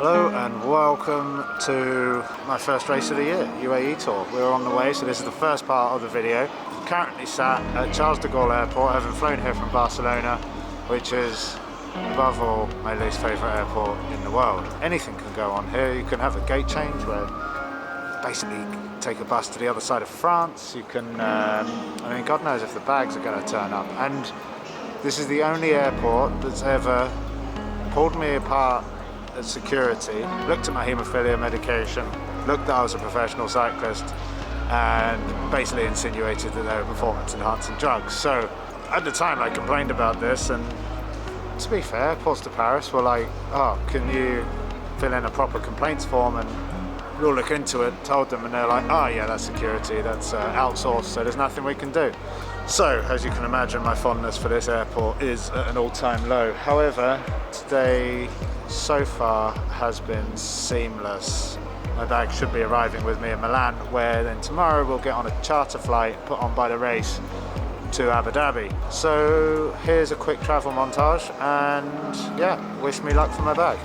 Hello and welcome to my first race of the year, UAE Tour. We're on the way, so this is the first part of the video. Currently sat at Charles de Gaulle Airport, having flown here from Barcelona, which is, above all, my least favourite airport in the world. Anything can go on here. You can have a gate change where basically take a bus to the other side of France. You can, I mean, God knows if the bags are going to turn up. And this is the only airport that's ever pulled me apart at security, looked at my haemophilia medication, looked that I was a professional cyclist, and basically insinuated that they were performance enhancing drugs. So at the time I complained about this, and to be fair, Ports de Paris were like, oh, can you fill in a proper complaints form and we'll look into it. Told them, and they're like, oh yeah, that's security, that's outsourced, so there's nothing we can do. So, as you can imagine, my fondness for this airport is at an all-time low. However, today so far has been seamless. My bag should be arriving with me in Milan, where then tomorrow we'll get on a charter flight put on by the race to Abu Dhabi. So here's a quick travel montage, and yeah, wish me luck for my bag.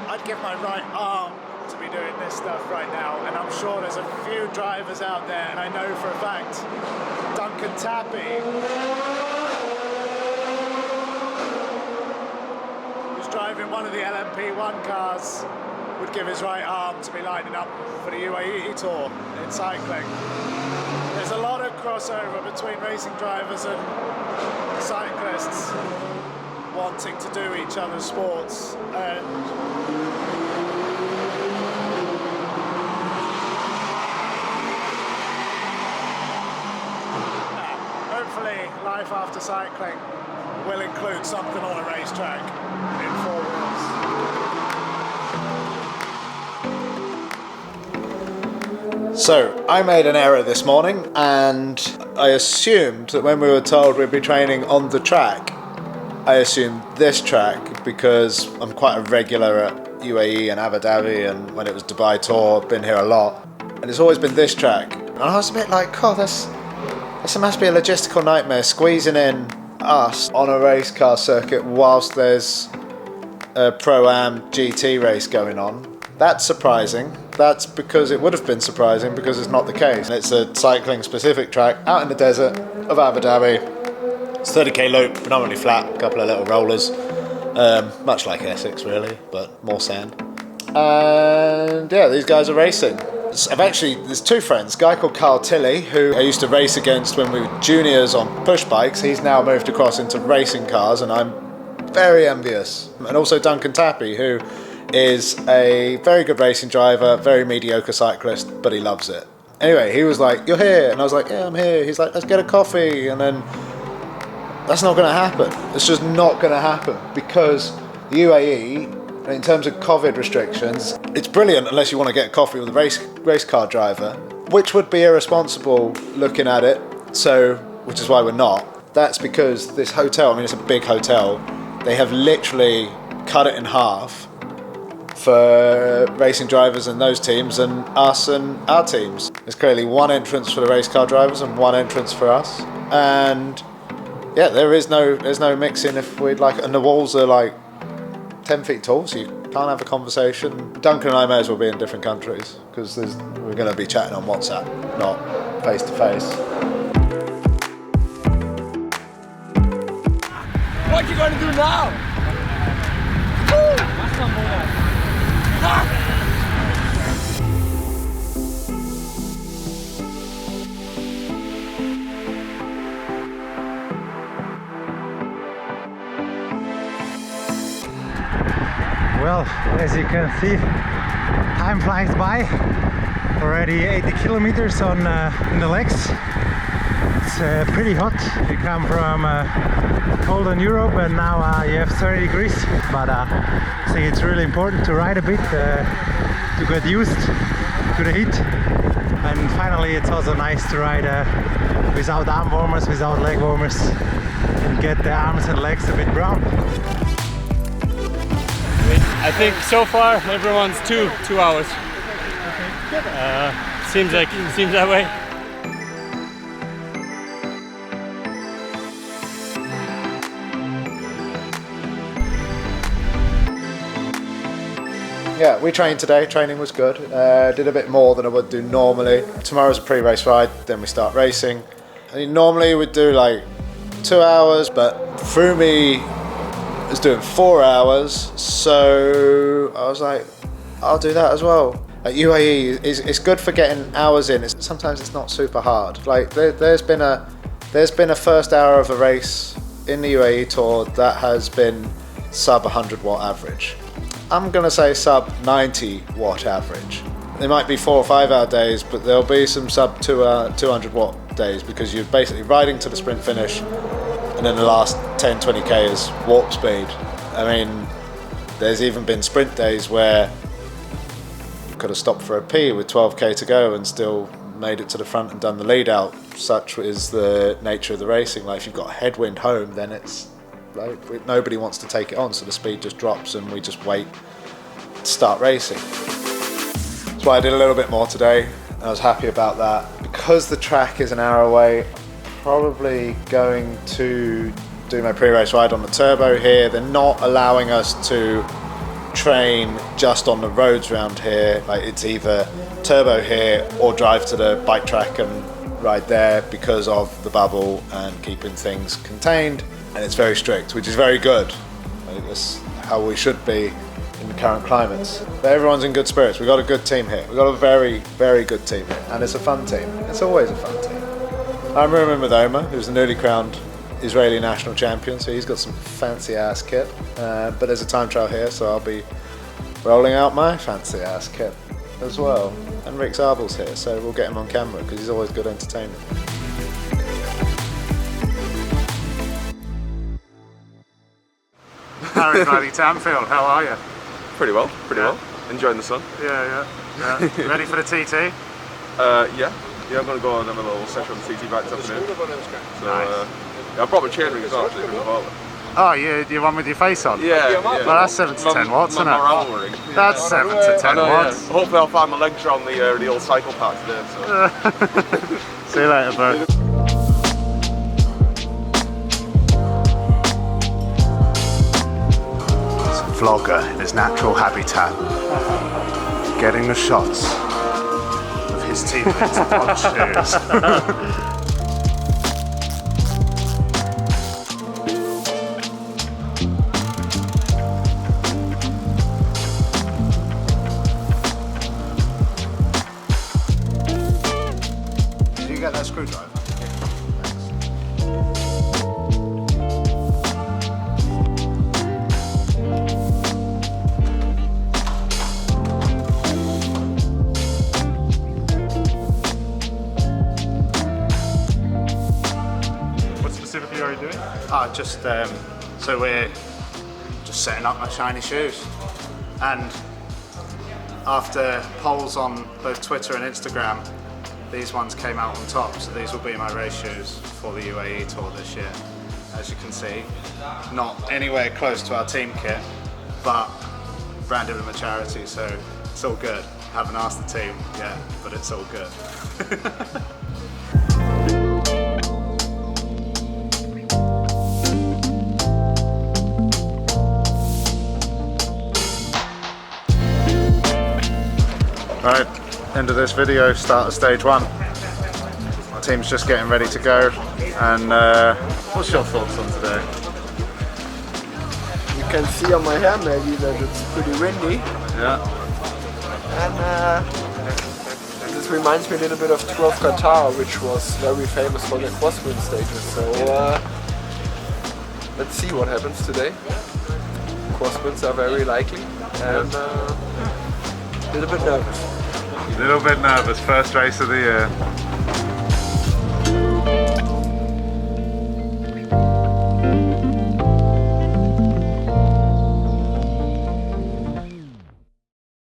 I'd give my right arm to be doing this stuff right now, and I'm sure there's a few drivers out there, and I know for a fact Duncan Tappy, who's driving one of the LMP1 cars, would give his right arm to be lining up for the UAE Tour in cycling. There's a lot of crossover between racing drivers and cyclists wanting to do each other's sports, and hopefully life after cycling will include something on a racetrack in four wheels. So I made an error this morning, and I assumed that when we were told we'd be training on the track, I assumed this track because I'm quite a regular at UAE and Abu Dhabi, and when it was Dubai Tour, I've been here a lot, and it's always been this track. And I was a bit like, oh, this must be a logistical nightmare, squeezing in us on a race car circuit whilst there's a Pro-Am GT race going on. That's surprising. That's because it would have been surprising because it's not the case. It's a cycling specific track out in the desert of Abu Dhabi. It's 30k loop, predominantly flat, a couple of little rollers, much like Essex really, but more sand. And yeah, these guys are racing. There's two friends, a guy called Carl Tilley, who I used to race against when we were juniors on push bikes. He's now moved across into racing cars, and I'm very envious. And also Duncan Tappy, who is a very good racing driver, very mediocre cyclist, but he loves it. Anyway, he was like, you're here, and I was like, yeah, I'm here. He's like, let's get a coffee, and then that's not going to happen. It's just not going to happen because the UAE, in terms of COVID restrictions, it's brilliant unless you want to get a coffee with a race car driver, which would be irresponsible looking at it, so, which is why we're not. That's because this hotel, I mean, it's a big hotel, they have literally cut it in half for racing drivers and those teams and us and our teams. There's clearly one entrance for the race car drivers and one entrance for us, and yeah, there's no mixing if we'd like, and the walls are like 10 feet tall, so you can't have a conversation. Duncan and I may as well be in different countries because we're going to be chatting on WhatsApp, not face to face. What you gonna do now? Well, as you can see, time flies by. Already 80 kilometers on in the legs. It's pretty hot. We come from cold in Europe and now you have 30 degrees. But I think it's really important to ride a bit to get used to the heat. And finally, it's also nice to ride without arm warmers, without leg warmers, and get the arms and legs a bit brown. I think so far everyone's two hours. Seems that way. Yeah, we trained today. Training was good. Did a bit more than I would do normally. Tomorrow's a pre-race ride, then we start racing. I mean, normally we'd do like 2 hours, but Froomey was doing 4 hours, so I was like, I'll do that as well. Like UAE it's good for getting hours in. Sometimes it's not super hard. Like there's been a first hour of a race in the UAE Tour that has been sub 100 watt average. I'm gonna say sub 90 watt average. There might be 4 or 5 hour days, but there'll be some sub 200 watt days because you're basically riding to the sprint finish, and then the last 10-20k is warp speed. I mean, there's even been sprint days where you could have stopped for a pee with 12k to go and still made it to the front and done the lead out. Such is the nature of the racing. Like if you've got a headwind home, then it's like nobody wants to take it on, so the speed just drops and we just wait to start racing. That's why I did a little bit more today. I was happy about that. Because the track is an hour away, probably going to do my pre-race ride on the turbo here. They're not allowing us to train just on the roads around here. Like it's either turbo here or drive to the bike track and ride there because of the bubble and keeping things contained. And it's very strict, which is very good. I think that's how we should be in the current climates. But everyone's in good spirits. We've got a good team here. We've got a very, very good team here. And it's a fun team. It's always a fun team. I'm rooming with Omar, who's the newly crowned Israeli national champion, so he's got some fancy ass kit. But there's a time trial here, so I'll be rolling out my fancy ass kit as well. And Rick Zabel's here, so we'll get him on camera because he's always good entertainment. Harry Bloody Tamfield, how are you? Pretty well. Enjoying the sun. Yeah. Ready for the TT? Yeah, I'm going to go and have a little session on the TT back this afternoon. So, Nice. yeah, I brought my chain ring as well, actually, from the bottle. Oh, you one with your face on? Yeah. Well, that's 7 to 10 watts, isn't it? That's 7 to 10 watts. Yeah. Hopefully I'll find my legs around the old cycle park today. So. See you later, bro. Vlogger in his natural habitat, getting the shots of his teammates on shoes. Did you get that screwdriver? So we're just setting up my shiny shoes, and after polls on both Twitter and Instagram, these ones came out on top, so these will be my race shoes for the UAE Tour this year. As you can see, not anywhere close to our team kit, but branded with a charity, so it's all good. Haven't asked the team yet, but it's all good. Right, end of this video, start of stage 1. My team's just getting ready to go, and what's your thoughts on today? can see on my hair maybe that it's pretty windy. Yeah. And this reminds me a little bit of Tour of Qatar, which was very famous for their crosswind stages. So let's see what happens today. Crosswinds are very likely, and a little bit nervous. A little bit nervous, first race of the year.